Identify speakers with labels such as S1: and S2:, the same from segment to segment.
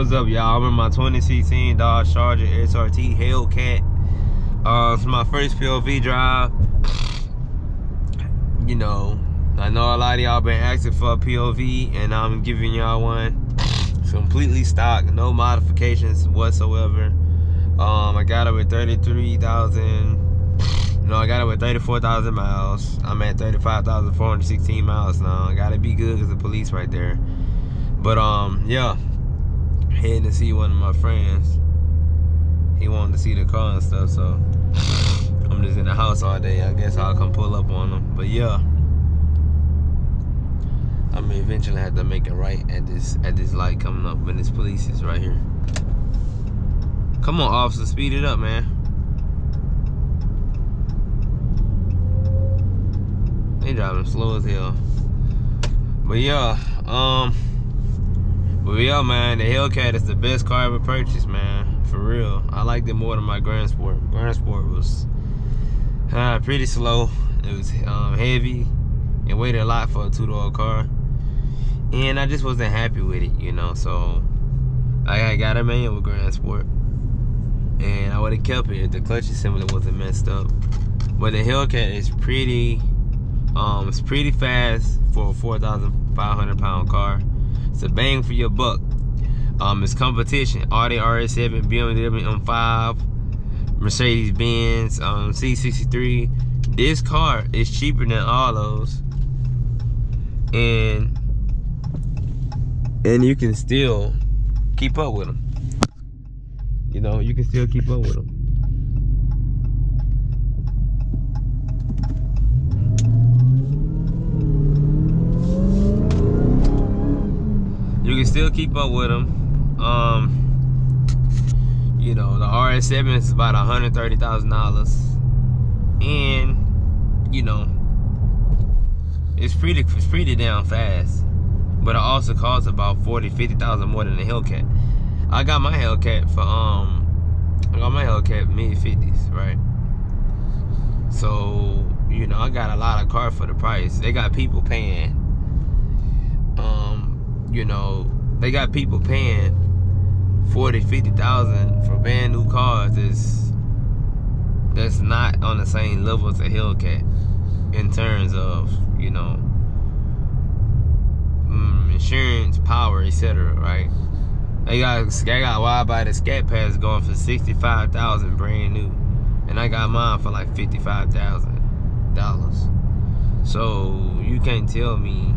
S1: What's up, y'all? I'm in my 2016 Dodge Charger SRT Hellcat. It's my first POV drive. You know, I know a lot of y'all been asking for a POV, and I'm giving y'all one. It's completely stock, no modifications whatsoever. I got it with 34,000 miles. I'm at 35,416 miles now. I gotta be good because the police right there. But yeah, heading to see one of my friends. He wanted to see the car and stuff, so I'm just in the house all day. I guess I'll come pull up on him. But yeah, I'm gonna eventually have to make it right at this light coming up when this police is right here. Come on, officer, speed it up, man. They driving slow as hell. But yeah, man, the Hellcat is the best car I ever purchased, man. For real. I liked it more than my Grand Sport. Grand Sport was pretty slow. It was heavy. It weighed a lot for a two-door car. And I just wasn't happy with it, you know. So I got a manual with Grand Sport. And I would have kept it if the clutch assembly wasn't messed up. But the Hellcat is pretty, it's pretty fast for a 4,500 pound car. It's a bang for your buck. It's competition. Audi RS7, BMW M5, Mercedes-Benz, C63. This car is cheaper than all those, and you can still keep up with them. You know, you can still keep up with them. You can still keep up with them. You know, the RS7 is about $130,000, and you know, it's pretty damn fast. But it also costs about $40,000-$50,000 more than the Hellcat. I got my Hellcat for mid-50s, right? So, you know, I got a lot of cars for the price. They got people paying, you know, they got people paying $40,000-$50,000 for brand new cars. That's not on the same level as a Hellcat in terms of, you know, insurance, power, etc. Right? They got wide body scat pads going for $65,000 brand new, and I got mine for like $55,000. So you can't tell me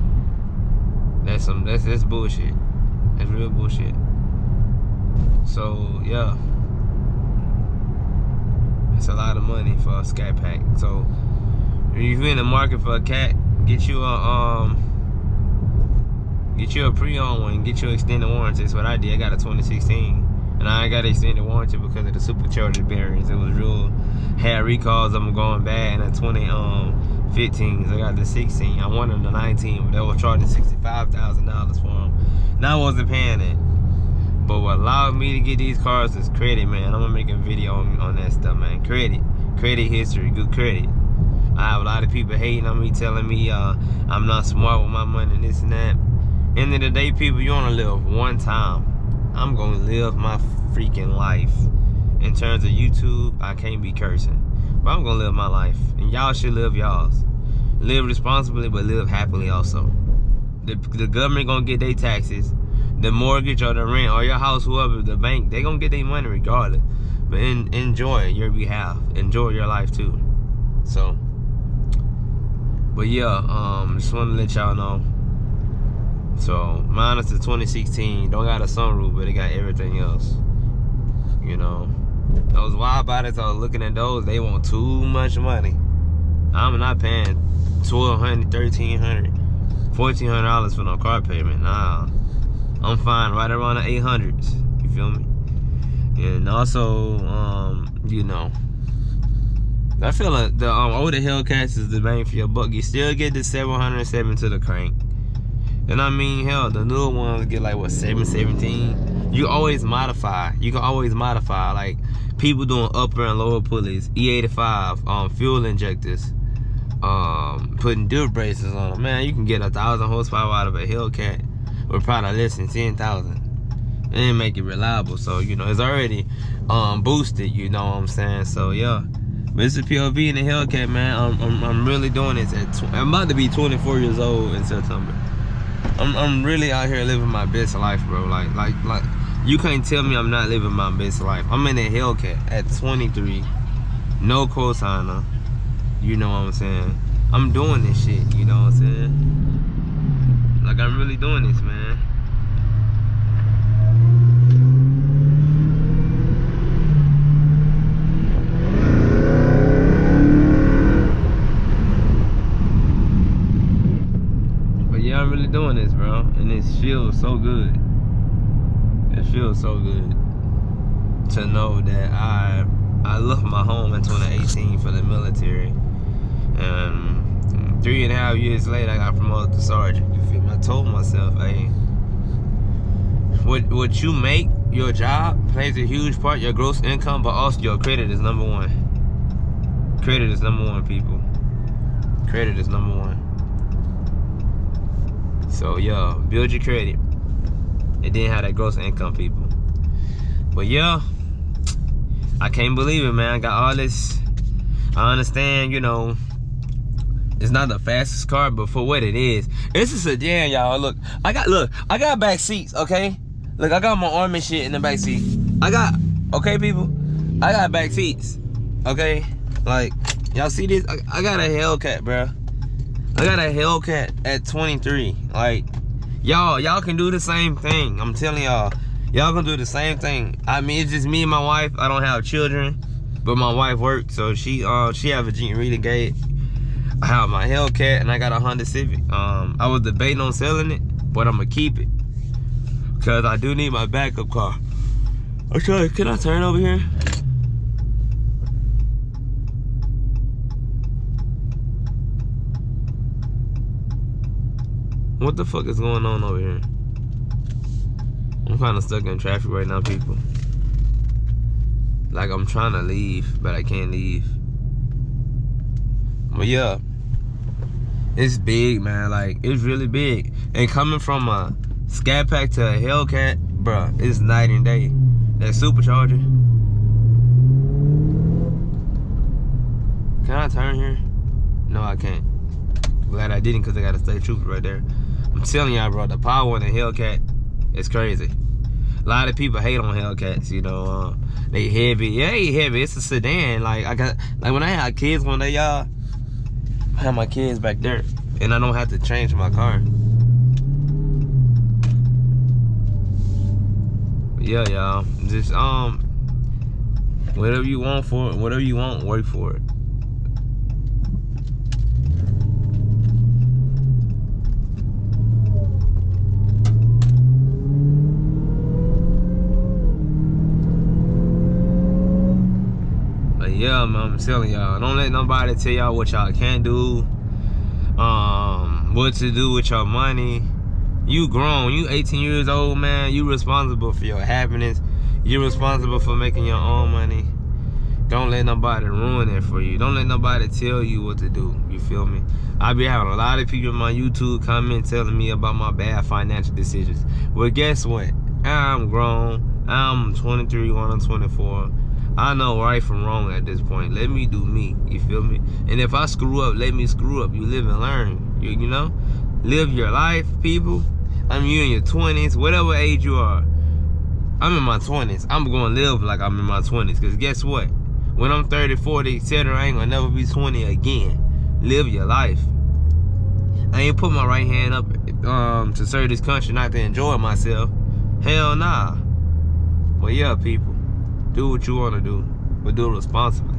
S1: that's bullshit. That's real bullshit. So yeah, it's a lot of money for a scat pack. So if you're in the market for a cat, get you a pre-owned one, get you an extended warranty. That's what I did. I got a 2016, and I got an extended warranty because of the supercharger bearings. It was real, had recalls of them going bad. And the 2015s, I got the 16. I wanted the 19, but they were charging $65,000 for them, and I wasn't paying it. But what allowed me to get these cars is credit, man. I'm gonna make a video on that stuff, man. Credit history, good credit. I have a lot of people hating on me, telling me I'm not smart with my money and this and that. End of the day, people, you only live one time. I'm gonna live my freaking life. In terms of YouTube, I can't be cursing, but I'm gonna live my life, and y'all should live y'all's. Live responsibly, but live happily also. The government gonna get their taxes, the mortgage or the rent or your house, whoever, the bank, they gonna get their money regardless. But enjoy your behalf, enjoy your life too. So, but yeah, just want to let y'all know. So mine is the 2016. Don't got a sunroof, but it got everything else. You know, those wide bodies, I was looking at those. They want too much money. I'm not paying $1,200, $1,300, $1,400 for no car payment. Nah, I'm fine right around the 800s. You feel me? And also, you know, I feel like the older Hellcats is the bang for your buck. You still get the 707 to the crank. And I mean, hell, the newer ones get like, what, 717? You always modify. You can always modify. Like, people doing upper and lower pulleys, E85, fuel injectors, putting dirt braces on them. Man, you can get 1,000 horsepower out of a Hellcat with probably less than 10,000. and make it reliable. So, you know, it's already boosted, you know what I'm saying? So, yeah. But it's a POV in the Hellcat, man. I'm really doing this I'm about to be 24 years old in September. I'm really out here living my best life, bro. Like you can't tell me I'm not living my best life. I'm in a Hellcat at 23, no cosigner. You know what I'm saying? I'm doing this shit, you know what I'm saying? Like, I'm really doing this, man. But yeah, I'm really doing this, bro. And it feels so good. It feels so good to know that I left my home in 2018 for the military. And 3.5 years later, I got promoted to sergeant. You feel me? I told myself, hey, what you make, your job plays a huge part, your gross income, but also your credit is number one. Credit is number one, people. Credit is number one. So, yeah, build your credit. And then have that gross income, people. But, yeah, I can't believe it, man. I got all this. I understand, you know, it's not the fastest car, but for what it is, it's a sedan, y'all. Look, I got back seats, okay? Look, I got my arm and shit in the back seat. Okay, people? I got back seats, okay? Like, y'all see this? I got a Hellcat, bro. I got a Hellcat at 23. Like, y'all can do the same thing. I'm telling y'all can do the same thing. I mean, it's just me and my wife. I don't have children, but my wife works, so she have a Jeep Renegade. I have my Hellcat and I got a Honda Civic. I was debating on selling it, but I'm gonna keep it because I do need my backup car. Okay, can I turn over here? What the fuck is going on over here? I'm kind of stuck in traffic right now, people. Like, I'm trying to leave, but I can't leave. But yeah, it's big, man. Like, it's really big. And coming from a Scat Pack to a Hellcat, bruh, it's night and day. That supercharger. Can I turn here? No, I can't. Glad I didn't, because I got a state trooper right there. I'm telling y'all, bro, the power in the Hellcat is crazy. A lot of people hate on Hellcats, you know. They heavy. Yeah, they heavy. It's a sedan. Like, when I had kids one day, y'all, I have my kids back there, and I don't have to change my car. But yeah, y'all, just whatever you want for it, whatever you want, work for it. But yeah, man, I'm telling y'all, don't let nobody tell y'all what y'all can't do, what to do with your money. You grown, you 18 years old, man. You responsible for your happiness. You're responsible for making your own money. Don't let nobody ruin it for you. Don't let nobody tell you what to do. You feel me? I be having a lot of people in my YouTube comment telling me about my bad financial decisions. Well, guess what? I'm grown. I'm 23, going on 24. I know right from wrong at this point. Let me do me. You feel me? And if I screw up, let me screw up. You live and learn. You know? Live your life, people. I mean, you in your 20s, whatever age you are. I'm in my 20s. I'm going to live like I'm in my 20s. Because guess what? When I'm 30, 40, etc., I ain't going to never be 20 again. Live your life. I ain't put my right hand up to serve this country, not to enjoy myself. Hell nah. But yeah, people. Do what you want to do. But do it responsibly.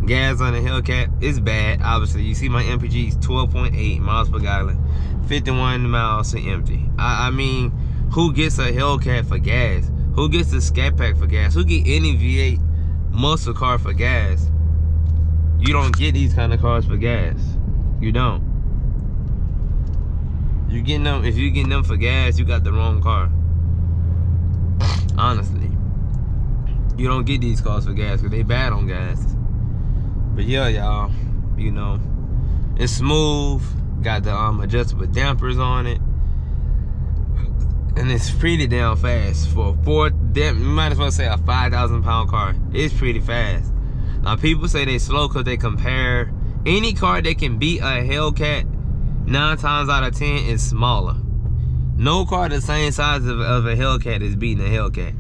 S1: Gas on the Hellcat is bad. Obviously, you see my MPG is 12.8 miles per gallon. 51 miles to empty. I mean, who gets a Hellcat for gas? Who gets a Scat Pack for gas? Who get any V8 muscle car for gas? You don't get these kind of cars for gas. You don't. You getting them, if you getting them for gas, you got the wrong car. Honestly. You don't get these cars for gas because they bad on gas. But yeah, y'all, you know, it's smooth. Got the adjustable dampers on it. And it's pretty damn fast for you might as well say a 5,000 pound car. It's pretty fast. Now people say they slow because they compare any car that can beat a Hellcat 9 times out of 10 is smaller. No car the same size of a Hellcat is beating a Hellcat.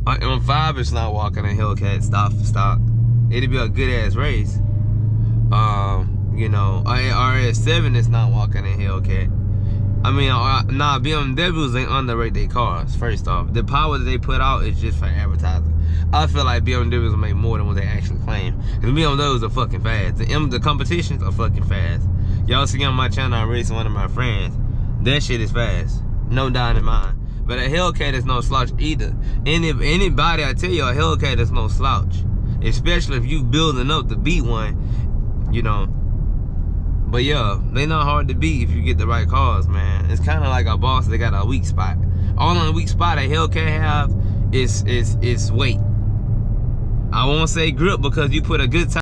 S1: On 5 it's not walking a Hellcat stock for stock. It'll be a good ass race. You know, RS7 is not walking a Hellcat. I mean, nah, BMWs, they underrate their cars, first off. The power that they put out is just for advertising. I feel like BMWs make more than what they actually claim. Because BMWs are fucking fast. The competitions are fucking fast. Y'all see on my channel, I raced one of my friends. That shit is fast. No doubt in mind. But a Hellcat is no slouch either. Anybody, I tell you, a Hellcat is no slouch. Especially if you building up to beat one, you know. But yeah, they not hard to beat if you get the right cars, man. It's kind of like a boss, they got a weak spot. All on the weak spot a Hellcat have is weight. I won't say grip because you put a good time